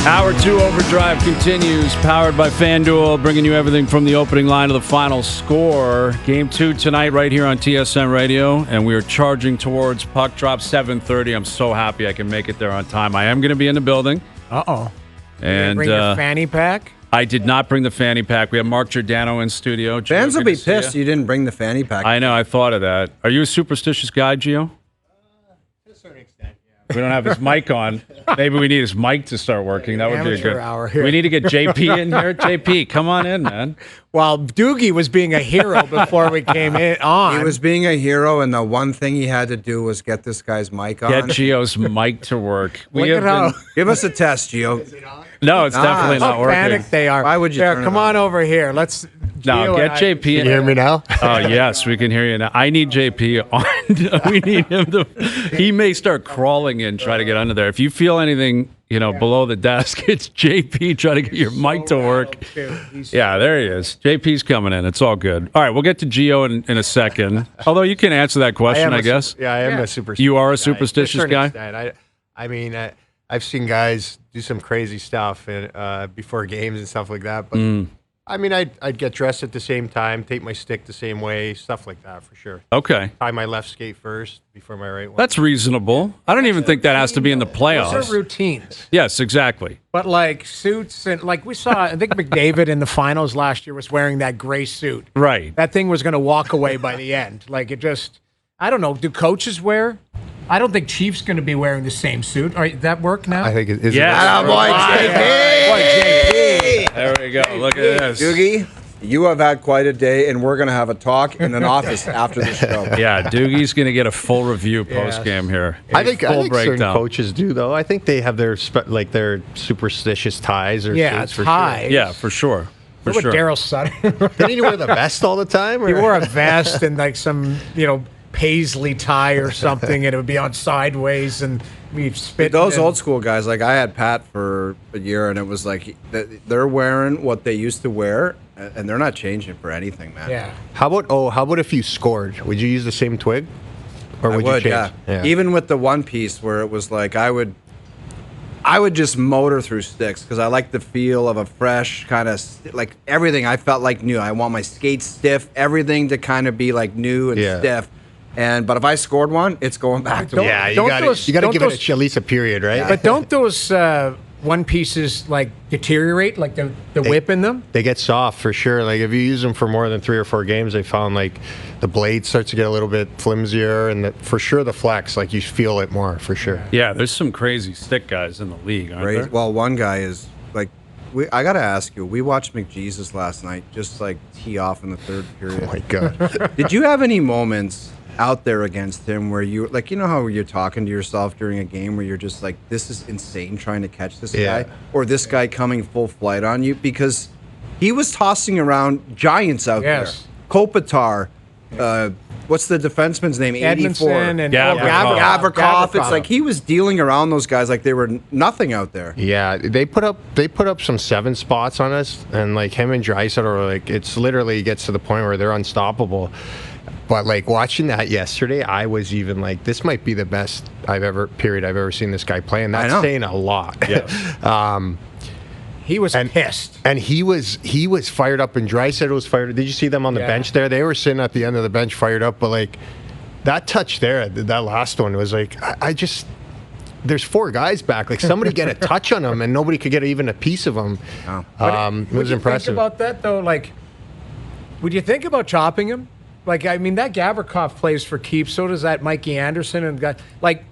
Hour 2 Overdrive continues, powered by FanDuel, bringing you everything from the opening line to the final score. Game 2 tonight right here on TSN Radio, and we are charging towards puck drop 7:30. I'm so happy I can make it there on time. I am going to be in the building. Uh-oh. And bring your fanny pack? I did not bring the fanny pack. We have Mark Giordano in studio. Gio, fans will be pissed you didn't bring the fanny pack. I know, I thought of that. Are you a superstitious guy, Gio? To a certain extent, yeah. We don't have his mic on. Maybe we need his mic to start working. That would be a good hour here. We need to get JP in here. JP, come on in, man. Well, Doogie was being a hero before we came on. He was being a hero, and the one thing he had to do was get this guy's mic on. Get Gio's mic to work. Give us a test, Gio. No, it's definitely not working. Panic they are. Why would you There, turn come it on over here. Let's. No, get JP in. Can you hear me now? Oh, yes, we can hear you now. I need JP on. We need him to. He may start crawling in, try to get under there. If you feel anything, below the desk, it's JP trying to get your mic to work. Yeah, there he is. JP's coming in. It's all good. All right, we'll get to Gio in a second. Although you can answer that question, I guess. I am a superstitious You are a superstitious guy? I mean, I've seen guys do some crazy stuff before games and stuff like that. But I mean, I'd get dressed at the same time, take my stick the same way, stuff like that for sure. Okay. Tie my left skate first before my right one. That's reasonable. I don't even think that has to be in the playoffs. Those are routines. Yes, exactly. But like suits and like we saw, I think McDavid in the finals last year was wearing that gray suit. Right. That thing was going to walk away by the end. Like it just, I don't know. Do coaches wear? I don't think Chief's going to be wearing the same suit. All right, that work now? I think it is. Yeah. Boy, JP. There we go. Look at this. Doogie, you have had quite a day, and we're going to have a talk in an office after the show. Yeah, Doogie's going to get a full review post-game here. I think certain breakdown. coaches do, though. I think they have their superstitious ties or suits for ties. sure. Yeah, for sure. For What sure. about Daryl Sutter? Didn't he wear the vest all the time? Or? He wore a vest and like some, paisley tie or something, and it would be on sideways, and we'd spit. Those old school guys, like I had Pat for a year, and it was like they're wearing what they used to wear, and they're not changing for anything, man. Yeah. How about if you scored? Would you use the same twig? Or would you change? Yeah. Even with the one piece where it was like I would just motor through sticks because I like the feel of a fresh kind of like everything. I felt like new. I want my skates stiff, everything to kind of be like new and stiff. But if I scored one, it's going back to Yeah, you got to give it at least a period, right? But don't those one pieces like deteriorate, like the whip in them? They get soft for sure. Like if you use them for more than 3 or 4 games, they found like the blade starts to get a little bit flimsier, and for sure the flex, like you feel it more for sure. Yeah, there's some crazy stick guys in the league, aren't there? Well, one guy is like, I got to ask you, we watched McJesus last night just like tee off in the third period. Oh my God. Did you have any moments out there against him where you like, how you're talking to yourself during a game where you're just like, this is insane trying to catch this guy, or this guy coming full flight on you? Because he was tossing around giants out there. Kopitar, what's the defenseman's name? Edmonton and Gavrikov. It's like he was dealing around those guys like they were nothing out there. Yeah, they put up some 7 spots on us, and like him and Draisaitl are like, it's literally gets to the point where they're unstoppable. But like watching that yesterday, I was even like, this might be the best I've ever seen this guy play, and that's saying a lot. Yeah. He was pissed, and he was fired up, and Draisaitl was fired up. Did you see them on the bench there? They were sitting at the end of the bench, fired up. But like that touch there, that last one was like, I just. There's 4 guys back. Like somebody get a touch on him, and nobody could get even a piece of him. It was impressive. Think about that though, like, would you think about chopping him? Like, I mean, that Gavrikov plays for keeps. So does that Mikey Anderson and guy. Like,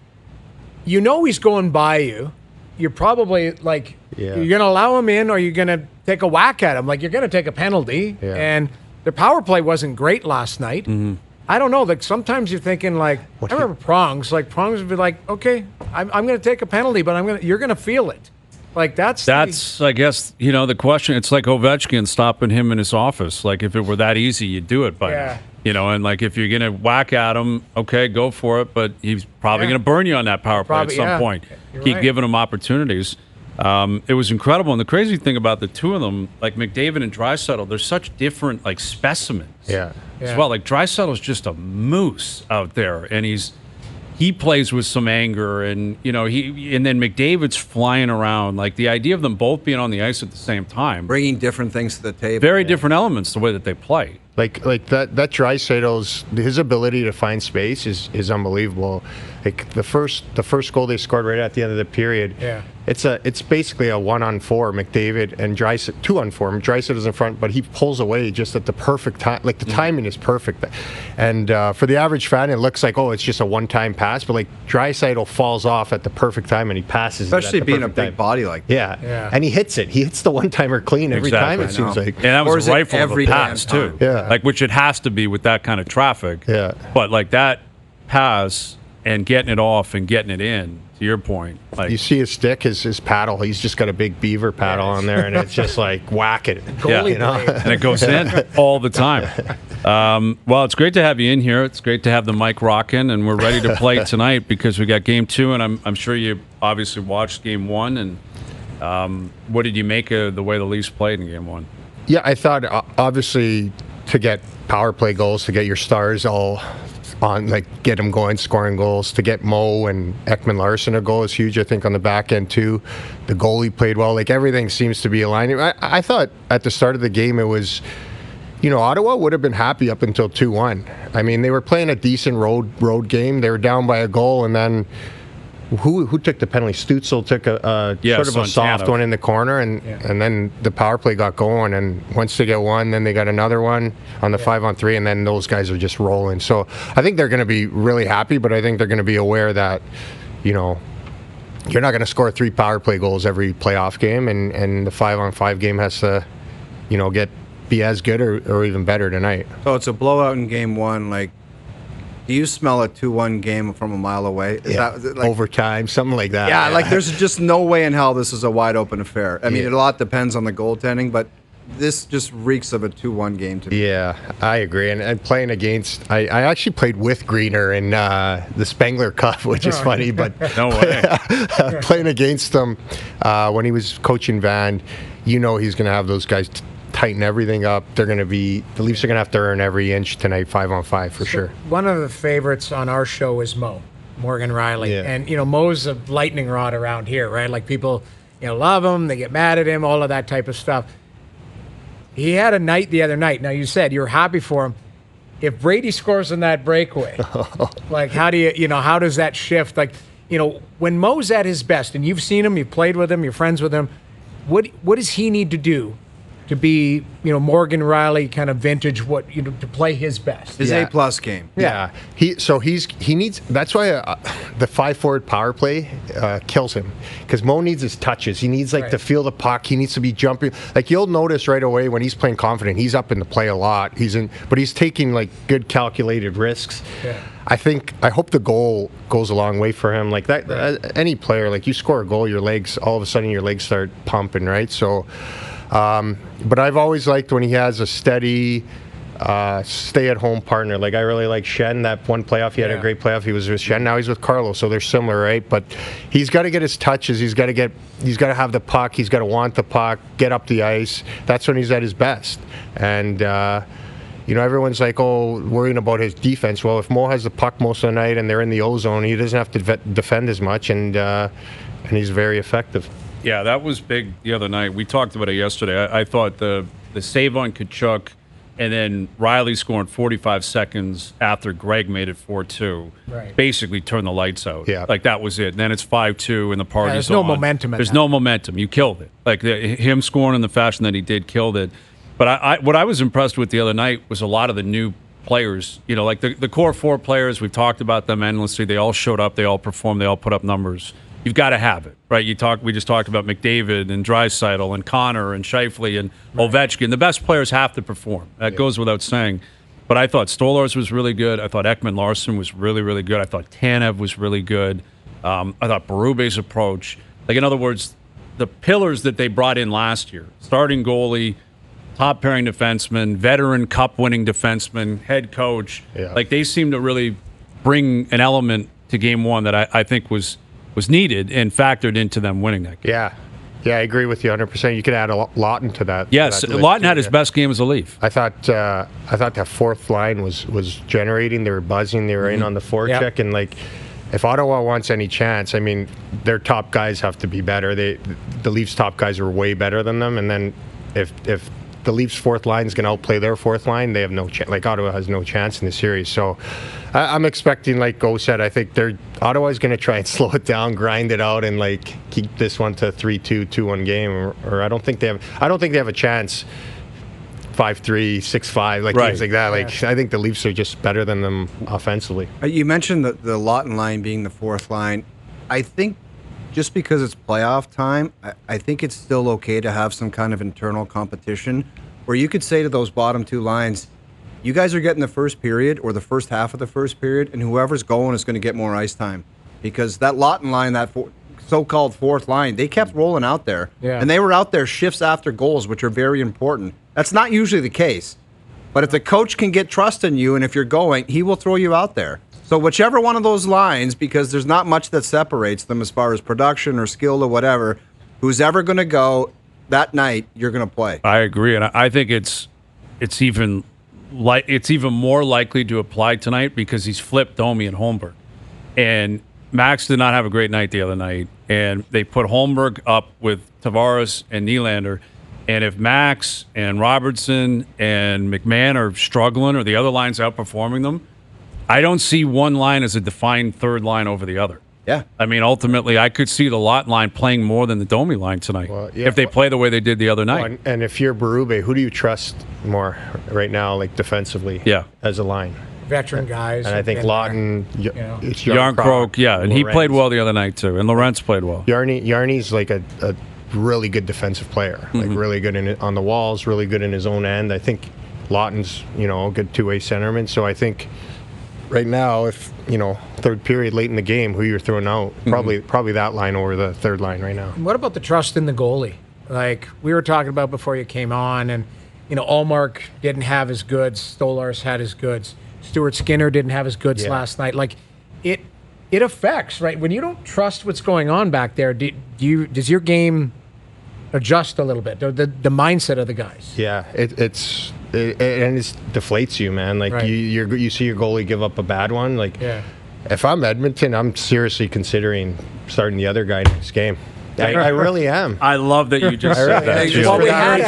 he's going by you. You're probably like, you're going to allow him in, or you're going to take a whack at him. Like, you're going to take a penalty. Yeah. And the power play wasn't great last night. Mm-hmm. I don't know. Like sometimes you're thinking like, I remember Prongs. Like Prongs would be like, okay, I'm going to take a penalty, but you're going to feel it. Like that's I guess, the question. It's like Ovechkin stopping him in his office. Like if it were that easy, you'd do it by now. And like if you're going to whack at him, okay, go for it. But he's probably going to burn you on that power play at some point. Keep giving him opportunities. It was incredible. And the crazy thing about the two of them, like McDavid and Draisaitl, they're such different like specimens. Yeah. As well. Like Draisaitl's just a moose out there, and he he plays with some anger, and and then McDavid's flying around. Like the idea of them both being on the ice at the same time, Bringing different things to the table. very different elements the way that they play. Like that Draisaitl's, his ability to find space is unbelievable. Like the first goal they scored right at the end of the period. Yeah. It's basically a 1-on-4, McDavid and Draisaitl, 2-on-4. Draisaitl's in front, but he pulls away just at the perfect time. Like the timing is perfect. And for the average fan, it looks like, it's just a one-time pass, but like Draisaitl falls off at the perfect time and he passes. Especially it at the being a perfect big time. body like that. Yeah. And he hits it. He hits the one-timer clean every time. It seems like. And that Or was is a it rifle of a every pass damn too. time? Yeah. Like which it has to be with that kind of traffic. Yeah. But like that pass and getting it off and getting it in. To your point, like You see his stick, his paddle. He's just got a big beaver paddle on there, and it's just like whack it. Goalie blade. and it goes in all the time. Well, it's great to have you in here. It's great to have the mic rocking, and we're ready to play tonight because we got Game 2, and I'm sure you obviously watched Game 1. And what did you make of the way the Leafs played in Game 1? Yeah, I thought obviously to get power play goals, to get your stars all on, like get them going, scoring goals, to get Mo and Ekman Larson a goal is huge. I think on the back end too, the goalie played well. Like everything seems to be aligning. I thought at the start of the game it was, Ottawa would have been happy up until 2-1. I mean, they were playing a decent road game. They were down by a goal, and then who took the penalty? Stützle took a sort of a soft one in the corner, and then the power play got going. And once they get one, then they got another one on the 5-on-3, and then those guys are just rolling. So I think they're going to be really happy, but I think they're going to be aware that, you're not going to score 3 power play goals every playoff game, and the 5-on-5 game has to, be as good or even better tonight. So it's a blowout in Game 1. Like, do you smell a 2-1 game from a mile away? Is that like, overtime, something like that? Yeah, like there's just no way in hell this is a wide open affair. I mean, a lot depends on the goaltending, but this just reeks of a 2-1 game to me. Yeah, I agree. And playing against, I actually played with Greener in the Spengler Cup, which is funny, but No way. playing against him when he was coaching Van, he's going to have those guys tighten everything up. The Leafs are going to have to earn every inch tonight, 5-on-5 for sure. One of the favorites on our show is Morgan Riley. Yeah. And, Mo's a lightning rod around here, right? Like people, love him, they get mad at him, all of that type of stuff. He had a night the other night. Now, you said you were happy for him. If Brady scores in that breakaway, like how do you, how does that shift? Like, when Mo's at his best, and you've seen him, you've played with him, you're friends with him, what does he need to do to be, Morgan Riley kind of vintage, to play his best? His Yeah. A+ game. Yeah, he needs. That's why the 5-forward power play kills him, because Mo needs his touches. He needs to feel the puck. He needs to be jumping. Like you'll notice right away when he's playing confident, he's up in the play a lot. But he's taking good calculated risks. Yeah. I hope the goal goes a long way for him. Like that, any player, like you score a goal, all of a sudden your legs start pumping, right? So. But I've always liked when he has a steady, stay-at-home partner. Like I really like Shen. That one playoff, he had a great playoff. He was with Shen. Now he's with Carlo, so they're similar, right? But he's got to get his touches. He's got to have the puck. He's got to want the puck, get up the ice. That's when he's at his best. And everyone's like, worrying about his defense. Well, if Mo has the puck most of the night and they're in the O-zone, he doesn't have to defend as much, and he's very effective. Yeah, that was big the other night. We talked about it yesterday. I thought the save on Tkachuk and then Riley scoring 45 seconds after Greg made it 4-2 basically turned the lights out. Yeah. Like that was it. And then it's 5-2 and the party's there's no on. momentum in There's that. no momentum. You killed it. Like him scoring in the fashion that he did killed it. But what I was impressed with the other night was a lot of the new players. Like the core 4 players, we've talked about them endlessly. They all showed up. They all performed. They all put up numbers. You've got to have it, right? We just talked about McDavid and Draisaitl and Connor and Scheifele and Ovechkin. The best players have to perform. That goes without saying. But I thought Stolarz was really good. I thought Ekman Larson was really, really good. I thought Tanev was really good. I thought Berube's approach. Like, in other words, the pillars that they brought in last year, starting goalie, top pairing defenseman, veteran cup-winning defenseman, head coach, like they seem to really bring an element to Game 1 that I think was needed and factored into them winning that game. Yeah, I agree with you 100%. You could add Lawton to that. Yes, Lawton had his best game as a Leaf. I thought that fourth line was generating. They were buzzing. They were in on the forecheck, and if Ottawa wants any chance, I mean, their top guys have to be better. The Leafs' top guys are way better than them, and then if the Leafs' fourth line is going to outplay their fourth line, they have no chance. Like, Ottawa has no chance in the series. So I'm expecting, like Go said, I think Ottawa's going to try and slow it down, grind it out, and like keep this one to 3-2, 2-1 game. Or I don't think they have a chance. 5-3, 6-5, like games like that. Like, I think the Leafs are just better than them offensively. You mentioned the Lawton line being the fourth line. I think just because it's playoff time, I think it's still okay to have some kind of internal competition where you could say to those bottom two lines, you guys are getting the first period or the first half of the first period, and whoever's going is going to get more ice time. Because that Lawton line, that so-called fourth line, they kept rolling out there. Yeah. And they were out there shifts after goals, which are very important. That's not usually the case. But if the coach can get trust in you and if you're going, he will throw you out there. So whichever one of those lines, because there's not much that separates them as far as production or skill or whatever, who's ever going to go that night, you're going to play. I agree. And I think it's even more likely to apply tonight because he's flipped Domi and Holmberg. And Max did not have a great night the other night. And they put Holmberg up with Tavares and Nylander. And if Max and Robertson and McMahon are struggling or the other line's outperforming them, I don't see one line as a defined third line over the other. Yeah. I mean, ultimately, I could see the Lott line playing more than the Domi line tonight if they play the way they did the other night. And if you're Berube, who do you trust more right now, like defensively as a line? Veteran guys. And I think Lawton, it's Yarncroke, and he played well the other night, too. And Lorentz played well. Yarny's like a really good defensive player, like really good on the walls, really good in his own end. I think Lawton's, a good two-way centerman. So I think right now, if third period late in the game, who you're throwing out, probably that line over the third line right now. What about the trust in the goalie? Like we were talking about before you came on, and Allmark didn't have his goods, Stolarz had his goods, Stuart Skinner didn't have his goods last night. Like it affects, right? When you don't trust what's going on back there, does your game adjust a little bit, the mindset of the guys? Yeah, it deflates you, man. Like you see your goalie give up a bad one. Like if I'm Edmonton, I'm seriously considering starting the other guy next game. I really am. I love that you just said that.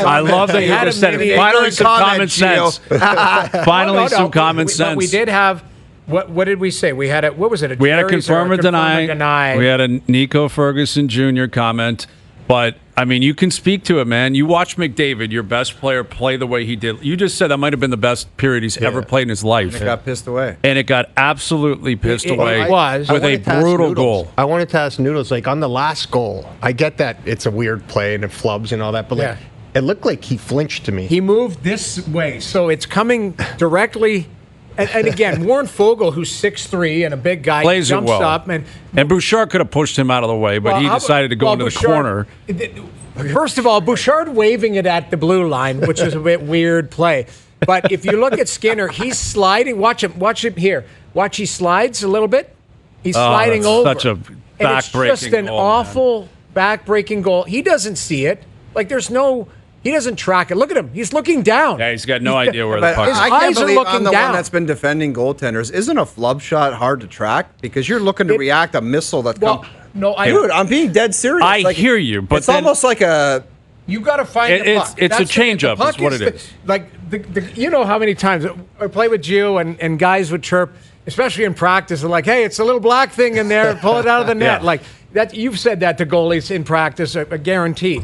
I love that you just said it. Finally, some common sense. Finally, some common sense. But we did have. What did we say? We had what was it? We had a confirm or deny. We had a Nico Ferguson Jr. comment. But, I mean, you can speak to it, man. You watch McDavid, your best player, play the way he did. You just said that might have been the best period he's ever played in his life. And it got pissed away. And it got absolutely pissed away with a brutal goal. I wanted to ask Noodles, like, on the last goal, I get that it's a weird play and it flubs and all that, but, like, it looked like he flinched to me. He moved this way, so it's coming directly... And again, Warren Fogle, who's 6'3" and a big guy, plays jumps it well. up. And Bouchard could have pushed him out of the way, but he decided to go into the corner. First of all, Bouchard waving it at the blue line, which is a bit weird play. But if you look at Skinner, he's sliding. Watch him here. Watch, he slides a little bit. He's sliding over. Such a back-breaking goal. It's just an awful back-breaking goal. He doesn't see it. Like, there's no... He doesn't track it. Look at him. He's looking down. Yeah, he's got no idea where the puck is. I can't eyes are believe looking I'm the down. one that's been defending goaltenders. Isn't a flub shot hard to track? Because you're looking to react a missile that comes. Dude, I'm being dead serious. I hear you, but it's almost like a. You got to find the puck. It's a change-up is what it is. Like, you know how many times I play with Gio and guys would chirp, especially in practice, they're like, hey, it's a little black thing in there, pull it out of the net. Like that, you've said that to goalies in practice, a guarantee.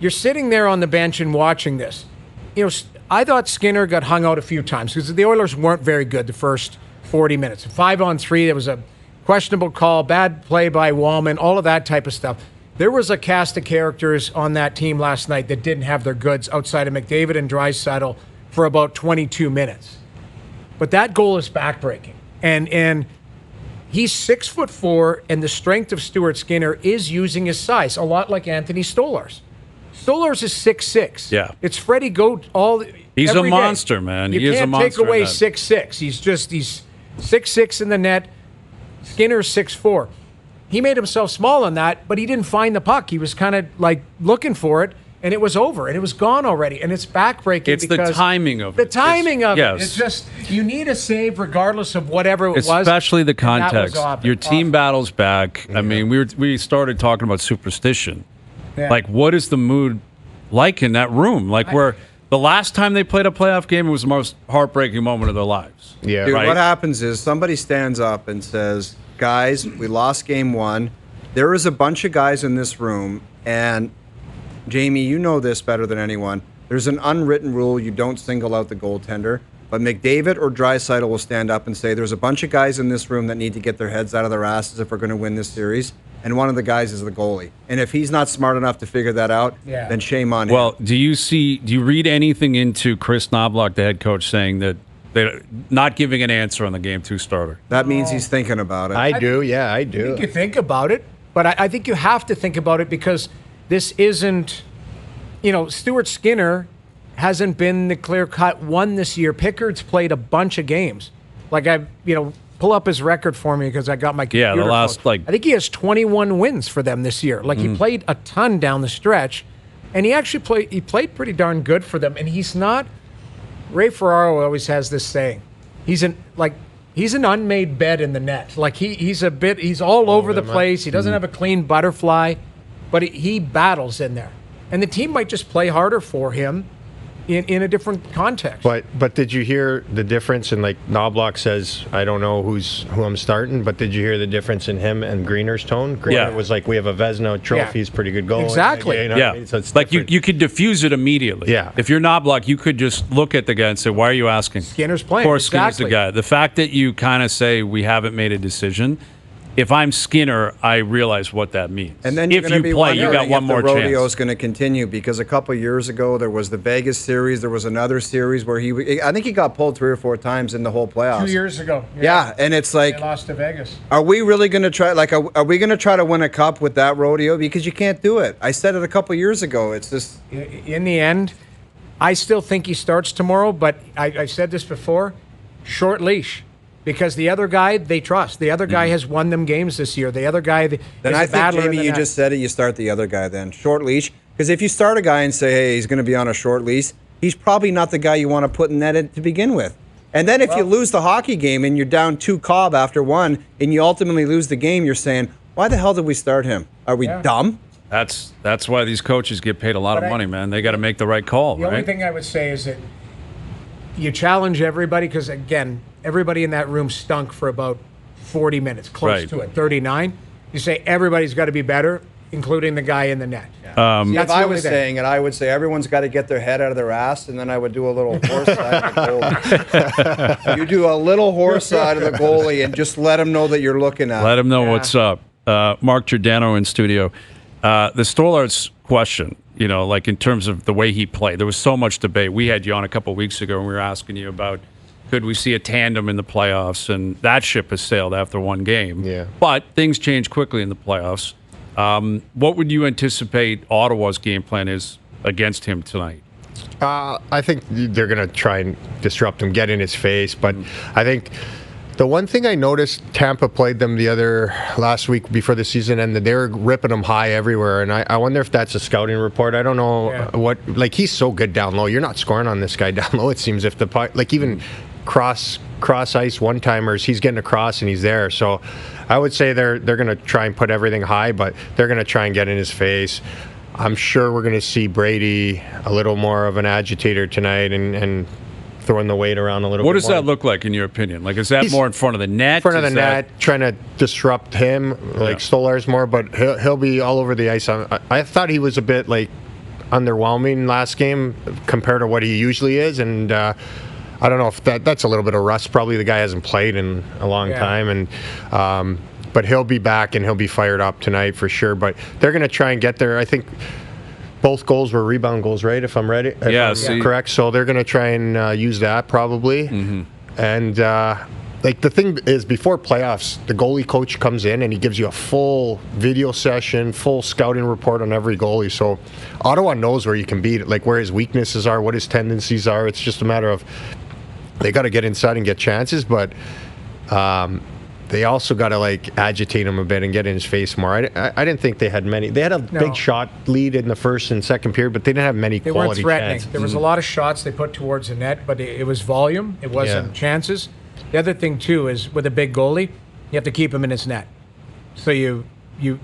You're sitting there on the bench and watching this. I thought Skinner got hung out a few times because the Oilers weren't very good the first 40 minutes. 5-on-3, there was a questionable call, bad play by Wallman, all of that type of stuff. There was a cast of characters on that team last night that didn't have their goods outside of McDavid and Draisaitl for about 22 minutes. But that goal is backbreaking. And he's 6'4", and the strength of Stuart Skinner is using his size, a lot like Anthony Stolarz. Stolarz is 6'6". Yeah. It's Freddie Goat He's a every monster, day. man. You He is a can't monster. take away 6'6". He's 6'6" in the net. Skinner's 6'4". He made himself small on that, but he didn't find the puck. He was kind of like looking for it, and it was over, and it was gone already, and it's backbreaking. It's the timing of it. The timing of yes. it. It's just, you need a save regardless of whatever it was. Especially the and that was context. Your team battles back. I mean, we started talking about superstition. Yeah. Like, what is the mood like in that room? Like, where the last time they played a playoff game, it was the most heartbreaking moment of their lives. Yeah. Dude, Right? what happens is somebody stands up and says, guys, we lost game one. There is a bunch of guys in this room, and Jamie, you know this better than anyone. There's an unwritten rule you don't single out the goaltender, but McDavid or Draisaitl will stand up and say there's a bunch of guys in this room that need to get their heads out of their asses if we're going to win this series, and one of the guys is the goalie. And if he's not smart enough to figure that out, then shame on him. Well, do you read anything into Chris Knobloch, the head coach, saying that they're not giving an answer on the Game 2 starter? That means he's thinking about it. I do. I think you think about it, but I think you have to think about it because this isn't, Stuart Skinner hasn't been the clear-cut one this year. Pickard's played a bunch of games. Like, pull up his record for me because I got my computer. Yeah, the last, closed. I think he has 21 wins for them this year. Like, he played a ton down the stretch, and he actually played pretty darn good for them. And he's not. Ray Ferraro always has this saying. He's an unmade bed in the net. Like, he's all over the place. He doesn't have a clean butterfly, but he battles in there. And the team might just play harder for him in a different context. But did you hear the difference in, like, Knobloch says, I don't know who I'm starting, but did you hear the difference in him and Greener's tone? Greener was like, we have a Vezina trophy, he's pretty good goal. Exactly. You know what I mean? So it's like different. you could diffuse it immediately. Yeah. If you're Knobloch, you could just look at the guy and say, why are you asking? Skinner's playing. Of course, Skinner's the Exactly. guy. The fact that you kind of say, we haven't made a decision, if I'm Skinner, I realize what that means. And then if you play, you got one more the rodeo is chance. going to continue because a couple years ago there was the Vegas series. There was another series where I think he got pulled 3 or 4 times in the whole playoffs. 2 years ago. Yeah, and it's like, They lost to Vegas. are we really going to try? Like, are we going to try to win a cup with that rodeo? Because you can't do it. I said it a couple years ago. It's just In the end, I still think he starts tomorrow, but I said this before, short leash. Because the other guy, they trust. The other guy has won them games this year. The other guy Then is I a think, battler in Jamie, the you net. just said it. You start the other guy then. Short leash. Because if you start a guy and say, hey, he's going to be on a short leash, he's probably not the guy you want to put in net to begin with. And then if you lose the hockey game and you're down 2 Cobb after 1 and you ultimately lose the game, you're saying, why the hell did we start him? Are we dumb? That's why these coaches get paid a lot of money, man. They got to make the right call, The only thing I would say is that you challenge everybody because, again, everybody in that room stunk for about 40 minutes, close to it, 39. You say everybody's got to be better, including the guy in the net. If That's I the was only thing. saying it, I would say everyone's got to get their head out of their ass, and then I would do a little horse side of the goalie. You do a little horse side of the goalie and just let them know that you're looking at Let him. him know what's up. Mark Giordano in studio. The Stolarz question, like in terms of the way he played, there was so much debate. We had you on a couple of weeks ago, and we were asking you about could we see a tandem in the playoffs, and that ship has sailed after 1 game. Yeah. But things change quickly in the playoffs. What would you anticipate Ottawa's game plan is against him tonight? I think they're going to try and disrupt him, get in his face. But I think the one thing I noticed, Tampa played them last week before the season ended. They were ripping them high everywhere. And I wonder if that's a scouting report. I don't know he's so good down low. You're not scoring on this guy down low, it seems. If the puck, even cross ice one-timers, he's getting across and he's there. So I would say they're going to try and put everything high, but they're going to try and get in his face. I'm sure we're going to see Brady a little more of an agitator tonight and throwing the weight around a little bit. What does more. that look like in your opinion? Like, is that more in front of the net? In front of the net, trying to disrupt him, like Stolarz more, but he'll be all over the ice. I thought he was a bit underwhelming last game compared to what he usually is, and I don't know if that's a little bit of rust. Probably the guy hasn't played in a long time, and but he'll be back and he'll be fired up tonight for sure. But they're going to try and get there. I think both goals were rebound goals, right? If I'm ready, if I'm correct. So they're going to try and use that probably. And the thing is, before playoffs, the goalie coach comes in and he gives you a full video session, full scouting report on every goalie. So Ottawa knows where you can beat it, like where his weaknesses are, what his tendencies are. It's just a matter of they got to get inside and get chances, but they also got to like agitate him a bit and get in his face more. I didn't think they had many. They had a big shot lead in the first and second period, but they didn't have many They quality weren't threatening. chances. There was a lot of shots they put towards the net, but it was volume. It wasn't chances. The other thing too is with a big goalie, you have to keep him in his net. So you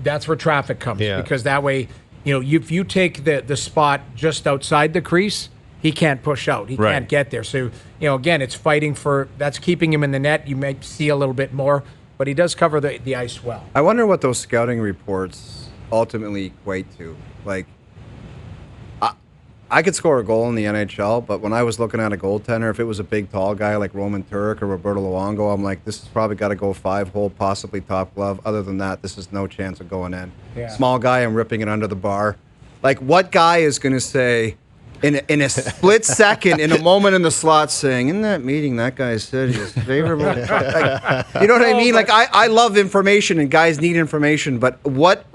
that's where traffic comes because that way, if you take the spot just outside the crease, he can't push out. He can't get there. So, again, it's fighting that's keeping him in the net. You may see a little bit more, but he does cover the ice well. I wonder what those scouting reports ultimately equate to. Like, I could score a goal in the NHL, but when I was looking at a goaltender, if it was a big, tall guy like Roman Turek or Roberto Luongo, I'm like, this has probably got to go 5-hole, possibly top glove. Other than that, this is no chance of going in. Yeah. Small guy, I'm ripping it under the bar. Like, what guy is going to say in a split second, in a moment in the slot, saying, in that meeting, that guy said his favorable. Like, you know what I mean? Like, I love information, and guys need information, but what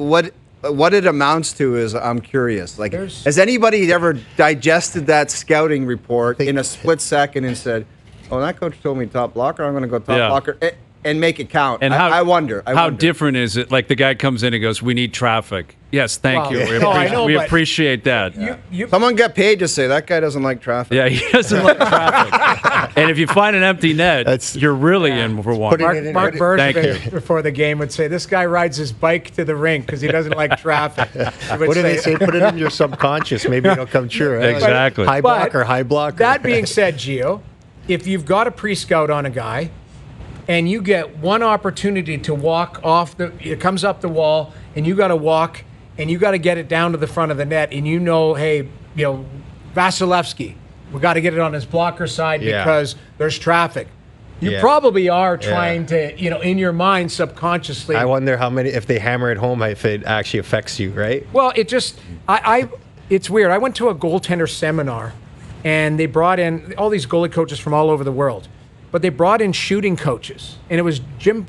it amounts to is I'm curious. Like, has anybody ever digested that scouting report in a split second and said, "Oh, that coach told me top blocker. I'm going to go top blocker," and make it count? And I wonder. How different is it? Like the guy comes in and goes, "We need traffic." Yes, thank you. We appreciate that. Someone get paid to say that guy doesn't like traffic. Yeah, he doesn't like traffic. And if you find an empty net, you're really in for one. Mark Bergevin before the game would say, this guy rides his bike to the rink because he doesn't like traffic. What do they say? Put it in your subconscious. Maybe it'll come true. Right? Exactly. High blocker. That being said, Gio, if you've got a pre-scout on a guy and you get one opportunity to walk off it comes up the wall and you got to walk and you got to get it down to the front of the net and hey, Vasilevsky, we got to get it on his blocker side because there's traffic. You probably are trying to, in your mind subconsciously. I wonder how many, if they hammer it home, if it actually affects you, right? Well, it just, it's weird. I went to a goaltender seminar and they brought in all these goalie coaches from all over the world. But they brought in shooting coaches, and it was Joe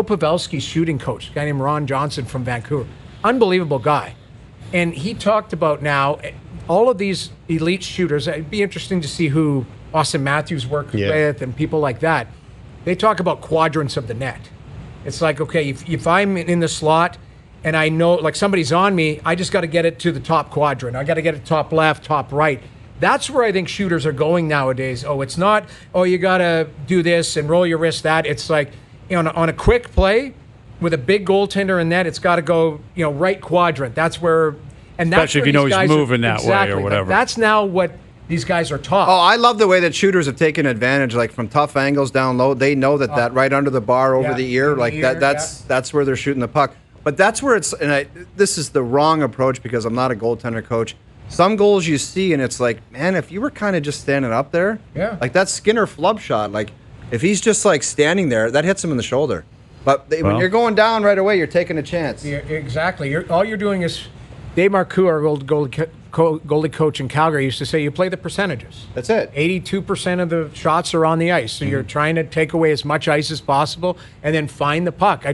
Pavelski's shooting coach, a guy named Ron Johnson from Vancouver. Unbelievable guy. And he talked about now all of these elite shooters. It'd be interesting to see who Austin Matthews worked with and people like that. They talk about quadrants of the net. It's like, okay, if I'm in the slot and I know, like somebody's on me, I just got to get it to the top quadrant. I got to get it top left, top right. That's where I think shooters are going nowadays. It's not, you got to do this and roll your wrist that. It's like, on a quick play with a big goaltender in net, it's got to go, right quadrant. That's where, and that's especially if you know he's moving that way or whatever. That's now what these guys are taught. Oh, I love the way that shooters have taken advantage, like from tough angles down low. They know that right under the bar over the ear, like that's where they're shooting the puck. But that's where it's, and this is the wrong approach because I'm not a goaltender coach. Some goals you see, and it's like, man, if you were kind of just standing up there, like that Skinner flub shot, like if he's just like standing there, that hits him in the shoulder. But when you're going down right away, you're taking a chance. Yeah, exactly. All you're doing is, Dave Marcoux, our old goalie coach in Calgary, used to say, you play the percentages. That's it. 82% of the shots are on the ice, so you're trying to take away as much ice as possible and then find the puck.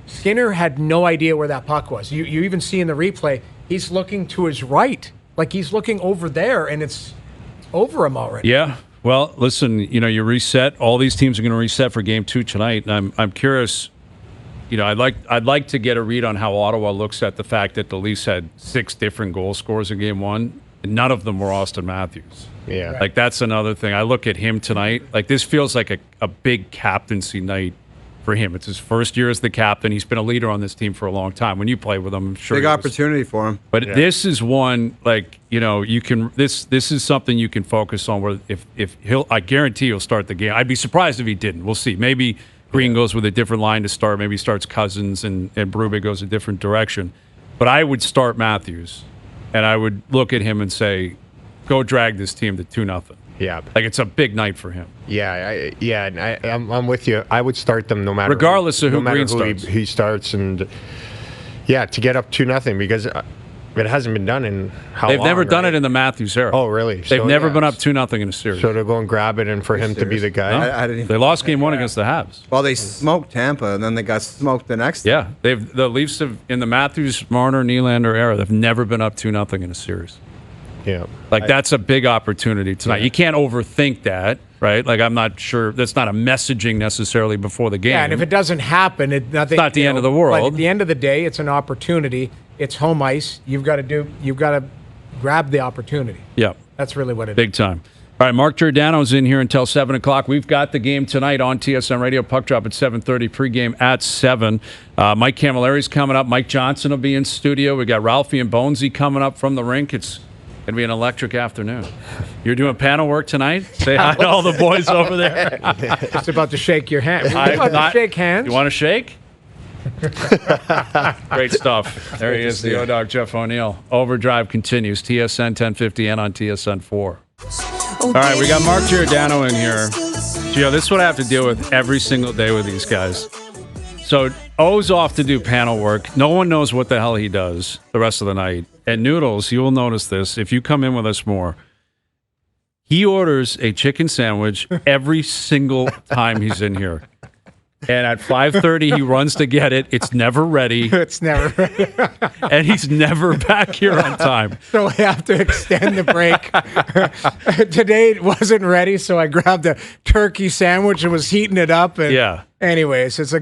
Skinner had no idea where that puck was. You even see in the replay, he's looking to his right. Like he's looking over there, and it's over him already. Yeah. Well, listen, you reset. All these teams are going to reset for Game 2 tonight, and I'm curious. I'd like to get a read on how Ottawa looks at the fact that the Leafs had 6 different goal scorers in Game 1, and none of them were Austin Matthews. Yeah. Like that's another thing. I look at him tonight. Like this feels like a big captaincy night for him. It's his first year as the captain. He's been a leader on this team for a long time. When you play with him, I'm sure big opportunity for him. But this is one you can. This is something you can focus on. Where if I guarantee he'll start the game. I'd be surprised if he didn't. We'll see. Maybe Green goes with a different line to start. Maybe he starts Cousins and Berube goes a different direction. But I would start Matthews, and I would look at him and say, "Go drag this team to 2-0." Yeah, like it's a big night for him. I'm with you. I would start them no matter regardless of who Green starts. He starts, and to get up 2-0 because it hasn't been done in how long? They've never done it in the Matthews era. Oh, really? They've never been up 2-0 in a series. So to go and grab it and for him to be the guy. No? I didn't even they lost Game 1 against the Habs. Well, they smoked Tampa, and then they got smoked the next. Yeah, the Leafs have in the Matthews, Marner, Nylander era. They've never been up 2-0 in a series. Yeah, that's a big opportunity tonight. You can't overthink that. right? Like, I'm not sure. That's not a messaging necessarily before the game. Yeah, and if it doesn't happen, it's not the end of the world. But at the end of the day, it's an opportunity. It's home ice. You've got to grab the opportunity. Yeah. That's really what it is. Big time. All right, Mark Giordano's in here until 7 o'clock. We've got the game tonight on TSN Radio. Puck drop at 7:30, pregame at 7. Mike Camalleri's coming up. Mike Johnson will be in studio. We got Ralphie and Bonesy coming up from the rink. It's going to be an electric afternoon. You're doing panel work tonight? Say hi to all the boys over there. Just about to shake your hand. We're about to shake hands. You want to shake? Great stuff. There he is, the O-Dog, Jeff O'Neill. Overdrive continues. TSN 1050 and on TSN 4. All right, we got Mark Giordano in here. Gio, this is what I have to deal with every single day with these guys. So O's off to do panel work. No one knows what the hell he does the rest of the night. At Noodles, you will notice this. If you come in with us more, he orders a chicken sandwich every single time he's in here. And at 5:30, he runs to get it. It's never ready. It's never ready. And he's never back here on time. So I have to extend the break. Today it wasn't ready, so I grabbed a turkey sandwich and was heating it up. And Yeah. Anyways, it's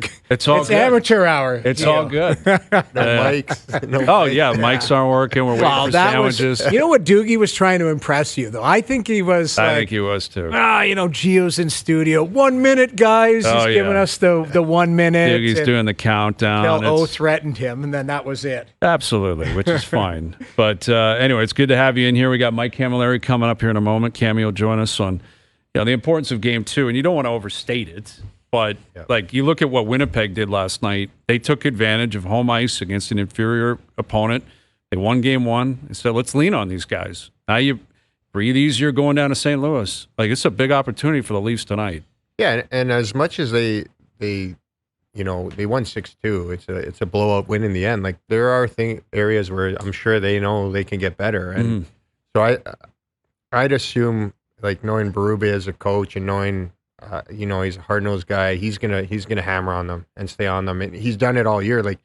all good. amateur hour. It's all good. No mics. No Oh, yeah. Mics aren't working. We're waiting for sandwiches. You know what Doogie was trying to impress you, though? I think he was I like, think he was, too. Gio's in studio. 1 minute, guys. Oh, He's giving yeah. us the 1 minute. Doogie's doing the countdown. Until O It's- threatened him, and then that was it. Absolutely, which is fine. But anyway, it's good to have you in here. We got Mike Cammalleri coming up here in a moment. Cammy will join us on the importance of Game 2. And you don't want to overstate it. But, like, you look at what Winnipeg did last night. They took advantage of home ice against an inferior opponent. They won Game 1. They said, let's lean on these guys. Now you breathe easier going down to St. Louis. Like, it's a big opportunity for the Leafs tonight. Yeah, and as much as they won 6-2, it's a blowout win in the end. Like, there are areas where I'm sure they know they can get better. And so I'd assume, like, knowing Berube as a coach and knowing he's a hard-nosed guy. He's gonna hammer on them and stay on them. And he's done it all year. Like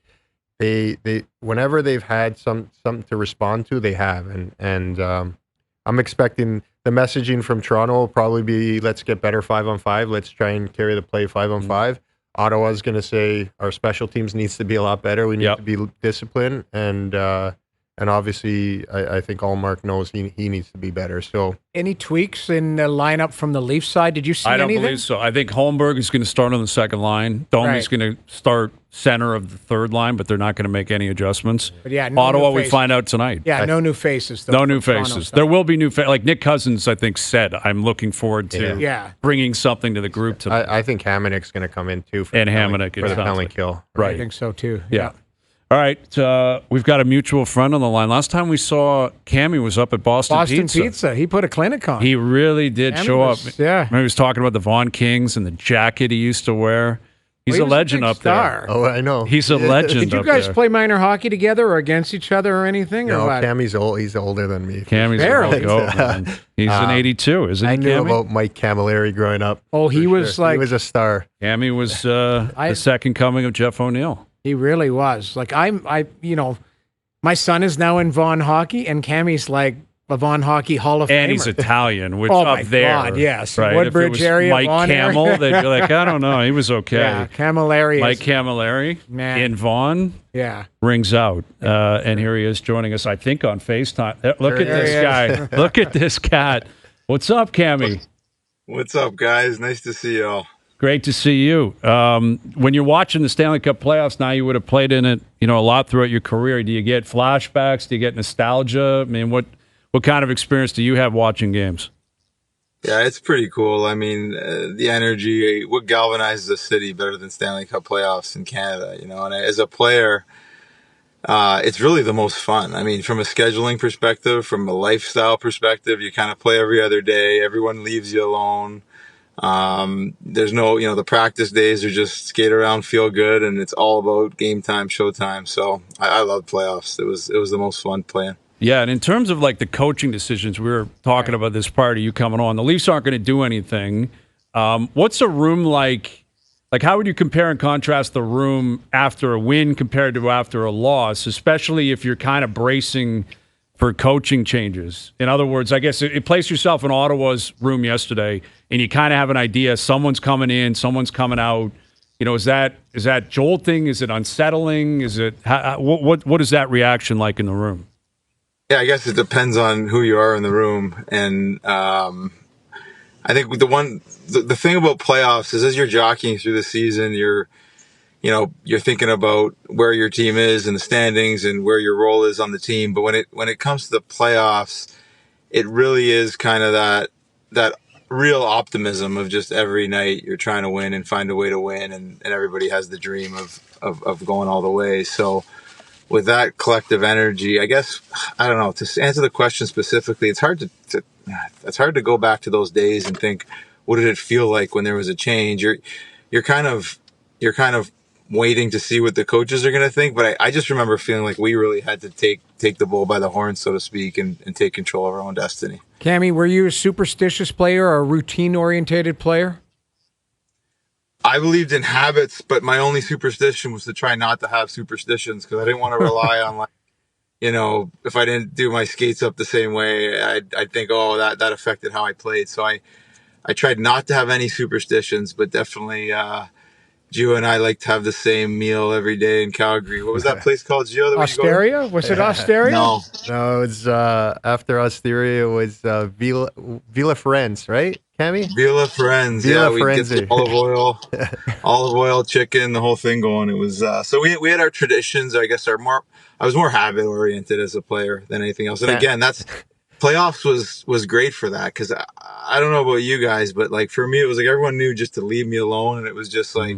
they whenever they've had something to respond to, they have. And I'm expecting the messaging from Toronto will probably be, let's get better 5-on-5. Let's try and carry the play 5-on-5. Ottawa's gonna say our special teams needs to be a lot better. We need to be disciplined and obviously, I think Allmark knows he needs to be better. So, any tweaks in the lineup from the Leafs side? Did you see anything? I don't believe so. I think Holmberg is going to start on the second line. Domi's going to start center of the third line, but they're not going to make any adjustments. But yeah, Ottawa, we find out tonight. Yeah, no new faces. Though, no new faces. There will be new faces. Like Nick Cousins, I think, said, I'm looking forward to bringing something to the group tonight. I think Hamannik's going to come in, too, for the penalty kill. Right. I think so, too. Yeah. All right, we've got a mutual friend on the line. Last time we saw Cammy was up at Boston Pizza. He put a clinic on. He really did show up. Yeah. Remember he was talking about the Vaughn Kings and the jacket he used to wear. He's a legend up there. Oh, I know. He's a legend. Did you guys play minor hockey together or against each other or anything? No, or what? Cammy's old. He's older than me. Cammy's a goat, man. He's an 82, isn't he, I knew Cammy? about Mike Cammalleri growing up. Oh, he was like... He was a star. Cammy was the second coming of Jeff O'Neill. He really was. Like, my son is now in Vaughn hockey, and Cammy's like a Vaughn hockey Hall of Famer. And he's Italian, which oh up my there. God, yes. Right? Woodbridge if it was area, Mike Vaughan Campbell, area. they'd be like, I don't know. He was okay. Yeah, Cammalleri. Mike Cammalleri in Vaughn rings out. And here he is joining us, I think, on FaceTime. Look at this guy. Look at this cat. What's up, Cammy? What's up, guys? Nice to see y'all. Great to see you. When you're watching the Stanley Cup playoffs now, you would have played in it, a lot throughout your career. Do you get flashbacks? Do you get nostalgia? I mean, what kind of experience do you have watching games? Yeah, it's pretty cool. I mean, the energy, what galvanizes a city better than Stanley Cup playoffs in Canada, and as a player, it's really the most fun. I mean, from a scheduling perspective, from a lifestyle perspective, you kind of play every other day. Everyone leaves you alone. There's no, the practice days are just skate around, feel good, and it's all about game time, showtime. So I love playoffs. It was the most fun playing. Yeah, and in terms of like the coaching decisions, we were talking about this prior to you coming on. The Leafs aren't going to do anything. What's a room like? Like, how would you compare and contrast the room after a win compared to after a loss, especially if you're kind of bracing for coaching changes? In other words, I guess it place yourself in Ottawa's room yesterday, and you kind of have an idea. Someone's coming in, someone's coming out. Is that jolting? Is it unsettling? Is it what is that reaction like in the room? Yeah, I guess it depends on who you are in the room, and I think the thing about playoffs is as you're jockeying through the season, you're thinking about where your team is in the standings and where your role is on the team. But when it comes to the playoffs, it really is kind of that real optimism of just every night you're trying to win and find a way to win, and everybody has the dream of going all the way. So with that collective energy, I guess, I don't know, to answer the question specifically, it's hard to go back to those days and think, what did it feel like when there was a change? You're kind of waiting to see what the coaches are going to think. But I just remember feeling like we really had to take the bull by the horn, so to speak, and take control of our own destiny. Cammy, were you a superstitious player or a routine-orientated player? I believed in habits, but my only superstition was to try not to have superstitions, because I didn't want to rely on, if I didn't do my skates up the same way, I'd think, oh, that affected how I played. So I tried not to have any superstitions, but definitely Gio and I like to have the same meal every day in Calgary. What was that place called, Gio? Osteria? Was it Osteria? No, it was after Osteria. It was Villa Firenze, right, Cammy? Villa Firenze. Villa we get the olive oil, chicken, the whole thing going. It was so we had our traditions. I guess I was more habit oriented as a player than anything else. And again, that's playoffs was great for that, because I don't know about you guys, but like for me, it was like everyone knew just to leave me alone, and it was just like.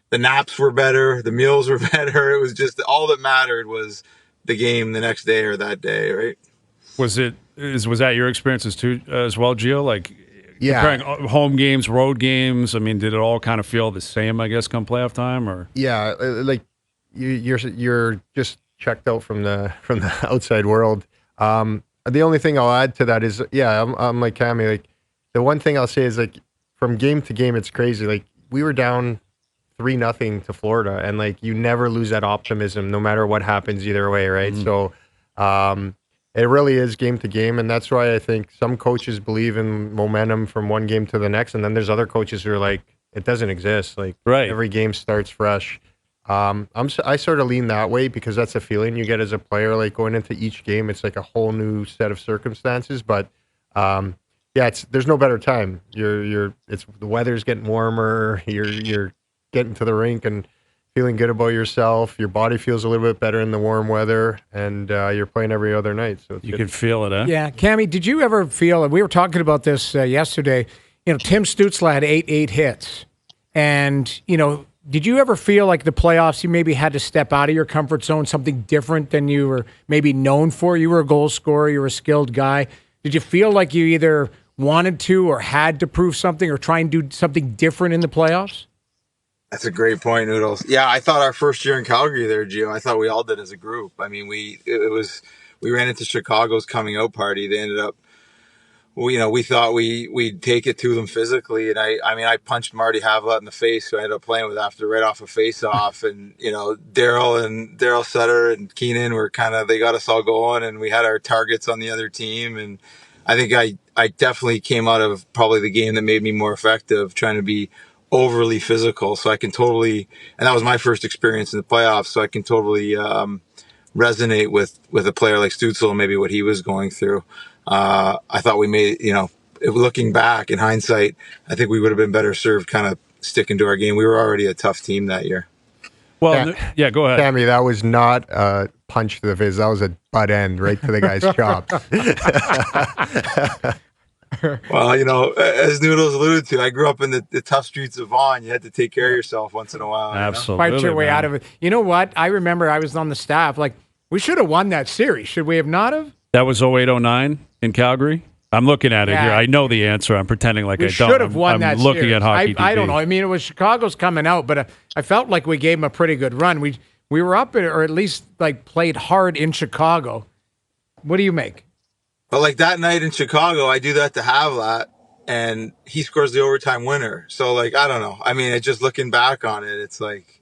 The naps were better. The meals were better. It was just all that mattered was the game the next day or that day, right? Was that your experiences too as well, Gio? Like, yeah, comparing home games, road games. I mean, did it all kind of feel the same? I guess come playoff time, or yeah, like you're just checked out from the outside world. The only thing I'll add to that is, I'm like Cammy. Like the one thing I'll say is, like, from game to game, it's crazy. Like we were down 3-0 to Florida, and like you never lose that optimism no matter what happens either way, right? So it really is game to game, and that's why I think some coaches believe in momentum from one game to the next, and then there's other coaches who are like, it doesn't exist. Like every game starts fresh. I sort of lean that way, because that's a feeling you get as a player, like going into each game, it's like a whole new set of circumstances. But there's no better time. The weather's getting warmer. You're getting to the rink and feeling good about yourself. Your body feels a little bit better in the warm weather, and you're playing every other night. So you can feel it, huh? Yeah. Cammy, did you ever feel, and we were talking about this yesterday, Tim Stützle had 8 hits. And, did you ever feel like the playoffs you maybe had to step out of your comfort zone, something different than you were maybe known for? You were a goal scorer. You were a skilled guy. Did you feel like you either wanted to or had to prove something or try and do something different in the playoffs? That's a great point, Noodles. Yeah, I thought our first year in Calgary there, Gio, I thought we all did as a group. I mean, we ran into Chicago's coming out party. They ended up, we thought we'd take it to them physically. And I punched Marty Havlat in the face, who I ended up playing with right off a face-off. And, Daryl Sutter and Keenan were they got us all going, and we had our targets on the other team. And I think I definitely came out of probably the game that made me more effective, trying to be overly physical. So I can totally, and that was my first experience in the playoffs, so I can totally resonate with a player like Stützle and maybe what he was going through. I thought we made, looking back in hindsight, I think we would have been better served kind of sticking to our game. We were already a tough team that year. Well, go ahead. Cammy, that was not a punch to the face. That was a butt end right to the guy's chops. Well, as Noodles alluded to, I grew up in the tough streets of Vaughan. You had to take care of yourself once in a while. Absolutely. Fight your way out of it. You know what? I remember I was on the staff. Like, we should have won that series. Should we have not have? That was 08-09 in Calgary? I'm looking at it here. I know the answer. I'm pretending like I don't. We should have won that series. I'm looking at hockey TV. I don't know. I mean, it was Chicago's coming out, but I felt like we gave them a pretty good run. We were up, or at least like played hard in Chicago. What do you make? But like that night in Chicago, I do that to Havlat, and he scores the overtime winner. So like, I don't know. I mean, just looking back on it, it's like,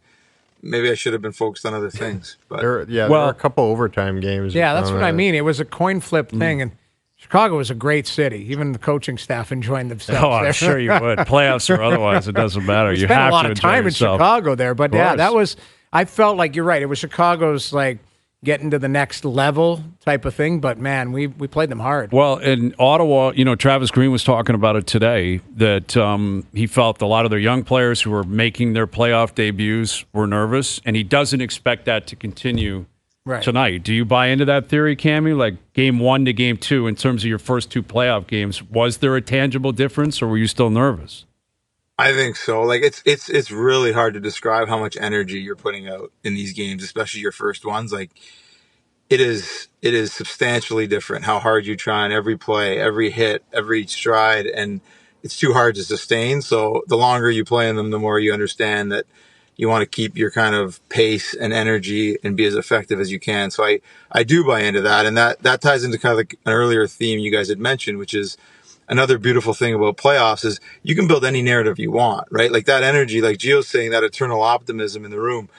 maybe I should have been focused on other things. But There were a couple overtime games. Yeah, that's what I mean. It was a coin flip thing, and Chicago was a great city. Even the coaching staff enjoying themselves. Oh, I'm there. sure you would. Playoffs or otherwise, it doesn't matter. We You spent have a lot to of enjoy time in yourself. Chicago there, but yeah, course. that was. I felt like you're right. It was Chicago's like getting to the next level type of thing. But man, we played them hard. Well, in Ottawa, Travis Green was talking about it today, that he felt a lot of their young players who were making their playoff debuts were nervous, and he doesn't expect that to continue tonight. Do you buy into that theory, Cammy? Like game 1 to game 2, in terms of your first 2 playoff games, was there a tangible difference, or were you still nervous? I think so. Like it's really hard to describe how much energy you're putting out in these games, especially your first ones. Like it is substantially different how hard you try on every play, every hit, every stride, and it's too hard to sustain. So the longer you play in them, the more you understand that you want to keep your kind of pace and energy and be as effective as you can. So I do buy into that, and that ties into kind of like an earlier theme you guys had mentioned, which is another beautiful thing about playoffs is you can build any narrative you want, right? Like that energy, like Gio's saying, that eternal optimism in the room.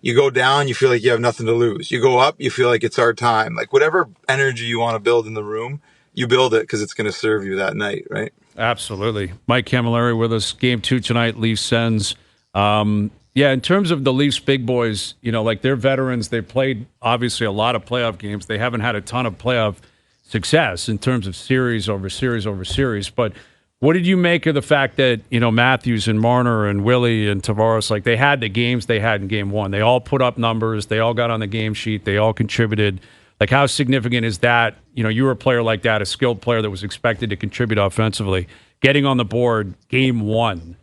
You go down, you feel like you have nothing to lose. You go up, you feel like it's our time. Like whatever energy you want to build in the room, you build it because it's going to serve you that night, right? Absolutely. Mike Cammalleri with us. Game 2 tonight, Leafs Sens. In terms of the Leafs big boys, like they're veterans. They've played, obviously, a lot of playoff games. They haven't had a ton of playoff success in terms of series over series over series. But what did you make of the fact that, Matthews and Marner and Willie and Tavares, like they had the games they had in game 1? They all put up numbers. They all got on the game sheet. They all contributed. Like, how significant is that? You were a player like that, a skilled player that was expected to contribute offensively, getting on the board game 1.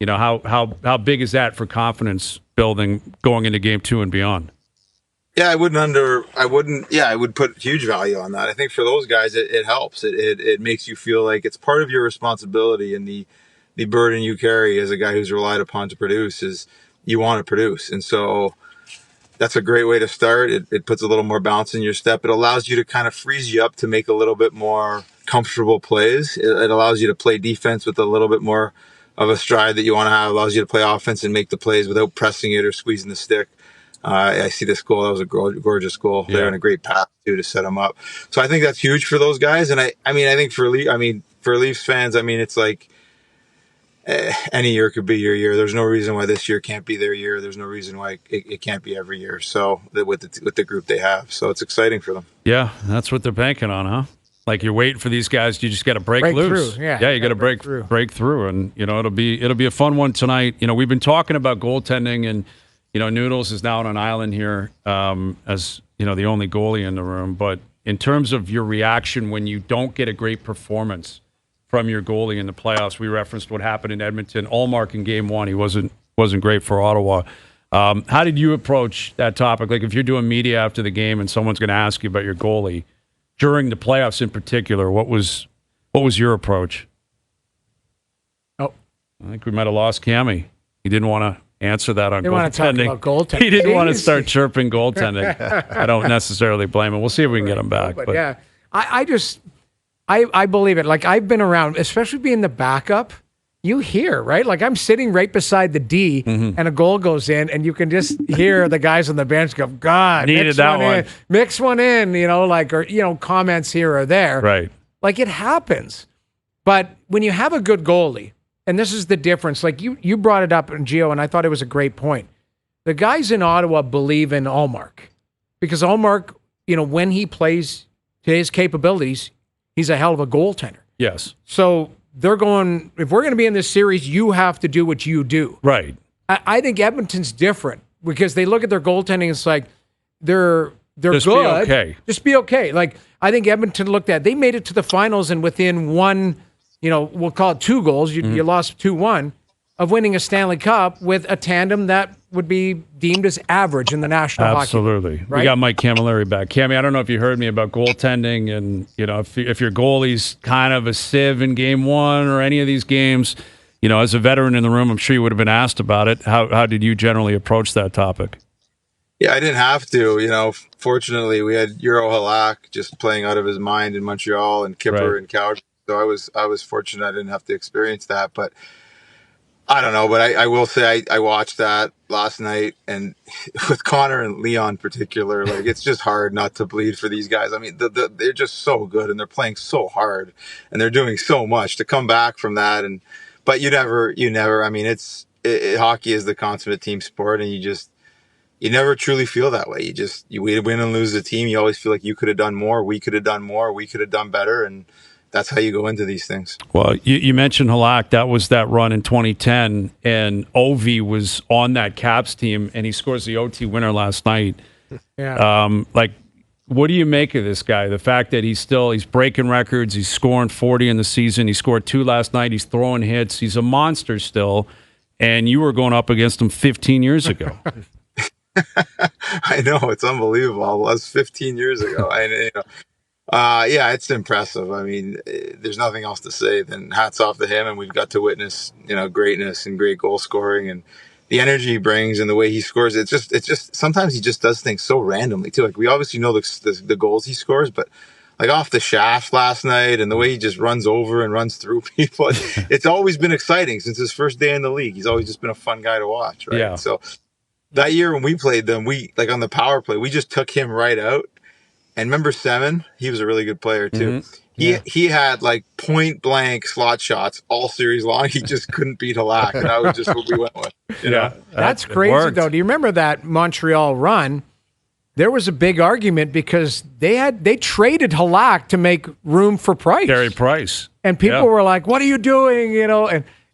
How big is that for confidence building going into game 2 and beyond? Yeah, I would put huge value on that. I think for those guys, it helps. It makes you feel like it's part of your responsibility, and the burden you carry as a guy who's relied upon to produce is you want to produce. And so that's a great way to start. It puts a little more bounce in your step. It allows you to kind of freeze you up to make a little bit more comfortable plays. It allows you to play defense with a little bit more of a stride that you want to have. It allows you to play offense and make the plays without pressing it or squeezing the stick. I see this goal. That was a gorgeous goal there, and a great pass too to set them up. So I think that's huge for those guys. And I think for Leafs fans, it's like any year could be your year. There's no reason why this year can't be their year. There's no reason why it can't be every year. So with the group they have, so it's exciting for them. Yeah, that's what they're banking on, huh? Like you're waiting for these guys, you just got to break loose. Through. Yeah, you got to break through, and it'll be a fun one tonight. We've been talking about goaltending, and Noodles is now on an island here as the only goalie in the room. But in terms of your reaction when you don't get a great performance from your goalie in the playoffs, we referenced what happened in Edmonton. Allmark in game 1, he wasn't great for Ottawa. How did you approach that topic? Like if you're doing media after the game and someone's going to ask you about your goalie during the playoffs in particular, what was your approach? Oh, I think we might have lost Cammy. He didn't want to answer that on they want to talk goaltending. about goaltending. He didn't want to start chirping goaltending. I don't necessarily blame him. We'll see if we can get him back. But yeah, I believe it. Like I've been around, especially being the backup. You hear, right? Like I'm sitting right beside the D, and a goal goes in, and you can just hear the guys on the bench go, "God, needed that one. Mix one in," or comments here or there. Right. Like it happens. But when you have a good goalie, and this is the difference. Like you brought it up, Gio, and I thought it was a great point. The guys in Ottawa believe in Allmark because Allmark, when he plays to his capabilities, he's a hell of a goaltender. Yes. So they're going, if we're going to be in this series, you have to do what you do. Right. I think Edmonton's different because they look at their goaltending. It's like they're Just good. be okay. Just be okay. Like I think Edmonton looked at, they made it to the finals and within one, we'll call it 2 goals. You lost 2-1 of winning a Stanley Cup with a tandem that would be deemed as average in the National Hockey Absolutely. League, right? We got Mike Cammalleri back. Cammy, I don't know if you heard me about goaltending and, if your goalie's kind of a sieve in game 1 or any of these games, as a veteran in the room, I'm sure you would have been asked about it. How did you generally approach that topic? Yeah, I didn't have to. Fortunately, we had Euro Halak just playing out of his mind in Montreal and Kipper in Calgary. So I was fortunate I didn't have to experience that. But I don't know, but I will say I watched that last night, and with Connor and Leon in particular, like it's just hard not to bleed for these guys. I mean, they're just so good, and they're playing so hard, and they're doing so much to come back from that. But you never. I mean, hockey is the consummate team sport, and you never truly feel that way. You win and lose the team. You always feel like you could have done more. We could have done more. We could have done better, and that's how you go into these things. Well, you mentioned Halak. That was that run in 2010, and Ovi was on that Caps team, and he scores the OT winner last night. Yeah. What do you make of this guy? The fact that he's breaking records, he's scoring 40 in the season, he scored 2 last night, he's throwing hits, he's a monster still, and you were going up against him 15 years ago. I know, it's unbelievable. That was 15 years ago. Yeah, it's impressive. I mean, there's nothing else to say than hats off to him, and we've got to witness, greatness and great goal scoring and the energy he brings and the way he scores. It's just sometimes he just does things so randomly too. Like, we obviously know the goals he scores, but like off the shaft last night and the way he just runs over and runs through people, it's always been exciting since his first day in the league. He's always just been a fun guy to watch, right? Yeah. So that year when we played them, we on the power play, we just took him right out. And remember Semin? He was a really good player too. Mm-hmm. He had like point blank slot shots all series long. He just couldn't beat Halak, and that was just what we went with. You know? That's crazy though. Do you remember that Montreal run? There was a big argument because they traded Halak to make room for Price. Gary Price. And people were like, "What are you doing?"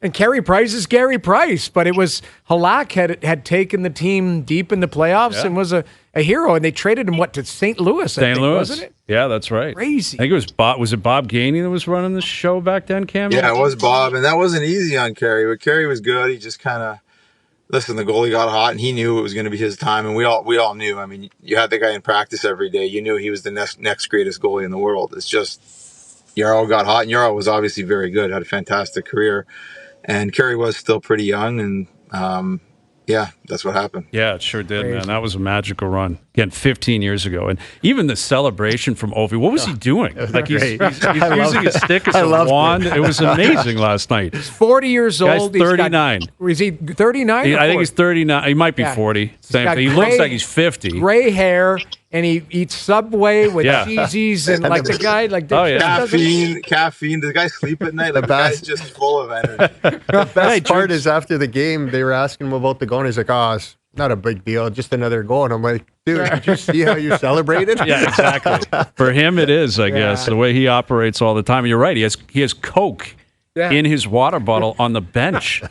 And Carey Price is Gary Price, but it was Halak had taken the team deep in the playoffs and was a hero, and they traded him to St. Louis, I think, wasn't it? Yeah, that's right. Crazy. I think it was Bob. Was it Bob Gainey that was running the show back then, Cam? Yeah, it was Bob, and that wasn't easy on Carey, but Carey was good. He just kind of the goalie got hot, and he knew it was going to be his time, and we all knew. I mean, you had the guy in practice every day. You knew he was the next greatest goalie in the world. It's just Yarrow got hot, and Yarrow was obviously very good, had a fantastic career. And Carey was still pretty young, and that's what happened. Yeah, it sure did, man. That was a magical run. Again, 15 years ago. And even the celebration from Ovi, what was he doing? Like he's using his stick as a wand. It was amazing last night. He's 40 years old. Guy's 39. Is he 39? I think he's 39. He might be 40. He looks like he's 50. Gray hair, and he eats Subway with cheesies and like the guy. Caffeine. Does the guy sleep at night? Like, the guy's just full of energy. The best part is after the game, they were asking him about the goal, and he's like, it's not a big deal, just another goal. And I'm like, dude, did you see how you celebrated? Yeah, exactly. For him, it is, I guess, the way he operates all the time. You're right. He has Coke in his water bottle on the bench.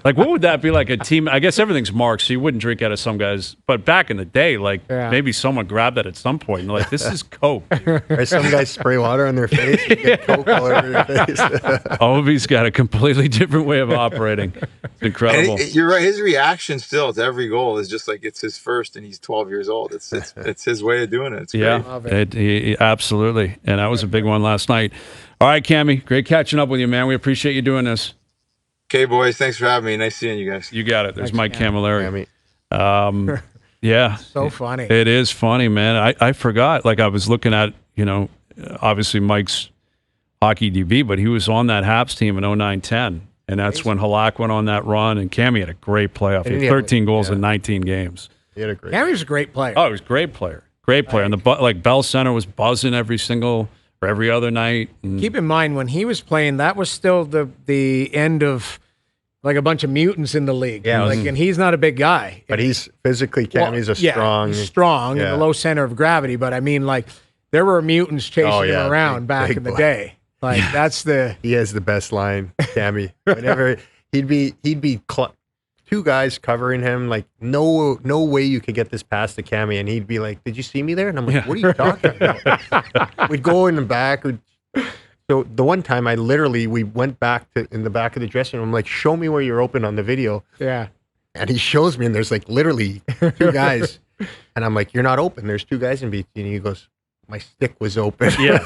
Like, what would that be like a team? I guess everything's marked, so you wouldn't drink out of some guys. But back in the day, maybe someone grabbed that at some point. And like, this is Coke. Or some guys spray water on their face and get Coke all over their face. Ovi's got a completely different way of operating. It's incredible. You're right. His reaction still to every goal is just like it's his first, and he's 12 years old. It's his way of doing it. It's great. Absolutely. And that was a big one last night. All right, Cammy, great catching up with you, man. We appreciate you doing this. Okay, boys. Thanks for having me. Nice seeing you guys. You got it. There's Mike Cammalleri. Yeah. So funny. It is funny, man. I forgot. Like, I was looking at, obviously Mike's hockey DB, but he was on that Habs team in 09-10. And that's when Halak went on that run. And Cammy had a great playoff. He had 13 goals in 19 games. He had a great. Cammy was a great player. Oh, he was a great player. Great player. And Bell Center was buzzing every other night. And keep in mind, when he was playing, that was still the end of like a bunch of mutants in the league. Yeah, and he's not a big guy. But he's physically, Cammy's strong in the low center of gravity. But I mean, like, there were mutants chasing him around back in the day. Like, he has the best line, Cammy. Whenever he'd be two guys covering him, like, no way you could get this past the Cammy, and he'd be like, "Did you see me there?" And I'm like, "What are you talking about?" We'd go in the back. So the one time we went back in the back of the dressing room. I'm like, "Show me where you're open on the video." Yeah. And he shows me, and there's like literally two guys, and I'm like, "You're not open. There's two guys in between." And he goes, "My stick was open." Yeah.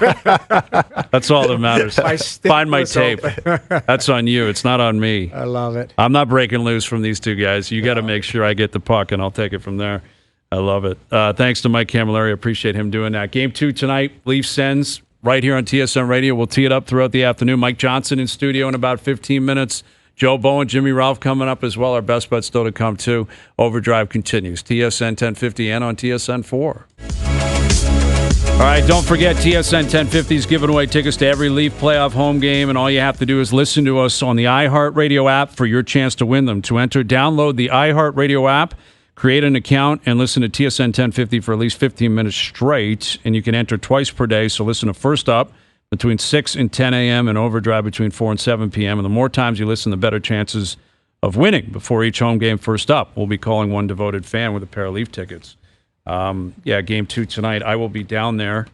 That's all that matters. Find my tape. That's on you. It's not on me. I love it. I'm not breaking loose from these two guys. You got to make sure I get the puck, and I'll take it from there. I love it. Thanks to Mike Cammalleri. Appreciate him doing that. Game 2 tonight, Leafs Sens, right here on TSN Radio. We'll tee it up throughout the afternoon. Mike Johnson in studio in about 15 minutes. Joe Bowen, Jimmy Ralph coming up as well. Our best bet still to come, too. Overdrive continues. TSN 1050 and on TSN 4. All right, don't forget, TSN 1050 is giving away tickets to every Leaf playoff home game, and all you have to do is listen to us on the iHeartRadio app for your chance to win them. To enter, download the iHeartRadio app, create an account, and listen to TSN 1050 for at least 15 minutes straight, and you can enter twice per day, so listen to First Up between 6 and 10 a.m. and Overdrive between 4 and 7 p.m., and the more times you listen, the better chances of winning before each home game. First Up, we'll be calling one devoted fan with a pair of Leaf tickets. Game 2 tonight. I will be down there,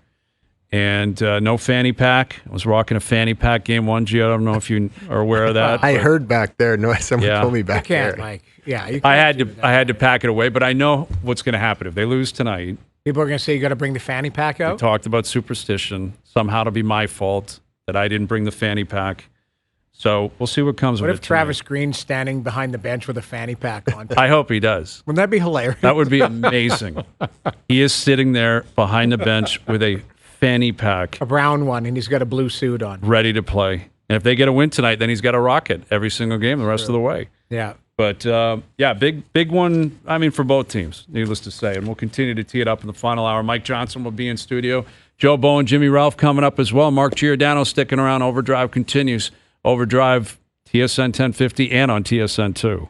and no fanny pack. I was rocking a fanny pack game 1. Gio, I don't know if you are aware of that. I heard back there. No, someone told me back You can't, there. Mike. Yeah, you I can't had to pack it away, but I know what's going to happen if they lose tonight. People are going to say you got to bring the fanny pack We out. talked about superstition. Somehow it'll be my fault that I didn't bring the fanny pack. So we'll see what comes What with if it tonight. Travis Green's standing behind the bench with a fanny pack on? I hope he does. Wouldn't that be hilarious? That would be amazing. He is sitting there behind the bench with a fanny pack, A brown one, and he's got a blue suit on. ready to play. And if they get a win tonight, then he's got to rock it every single game the rest of the way. Yeah. But, big one, for both teams, needless to say. And we'll continue to tee it up in the final hour. Mike Johnson will be in studio. Joe Bowen, Jimmy Ralph coming up as well. Mark Giordano sticking around. Overdrive continues. Overdrive, TSN 1050 and on TSN 2.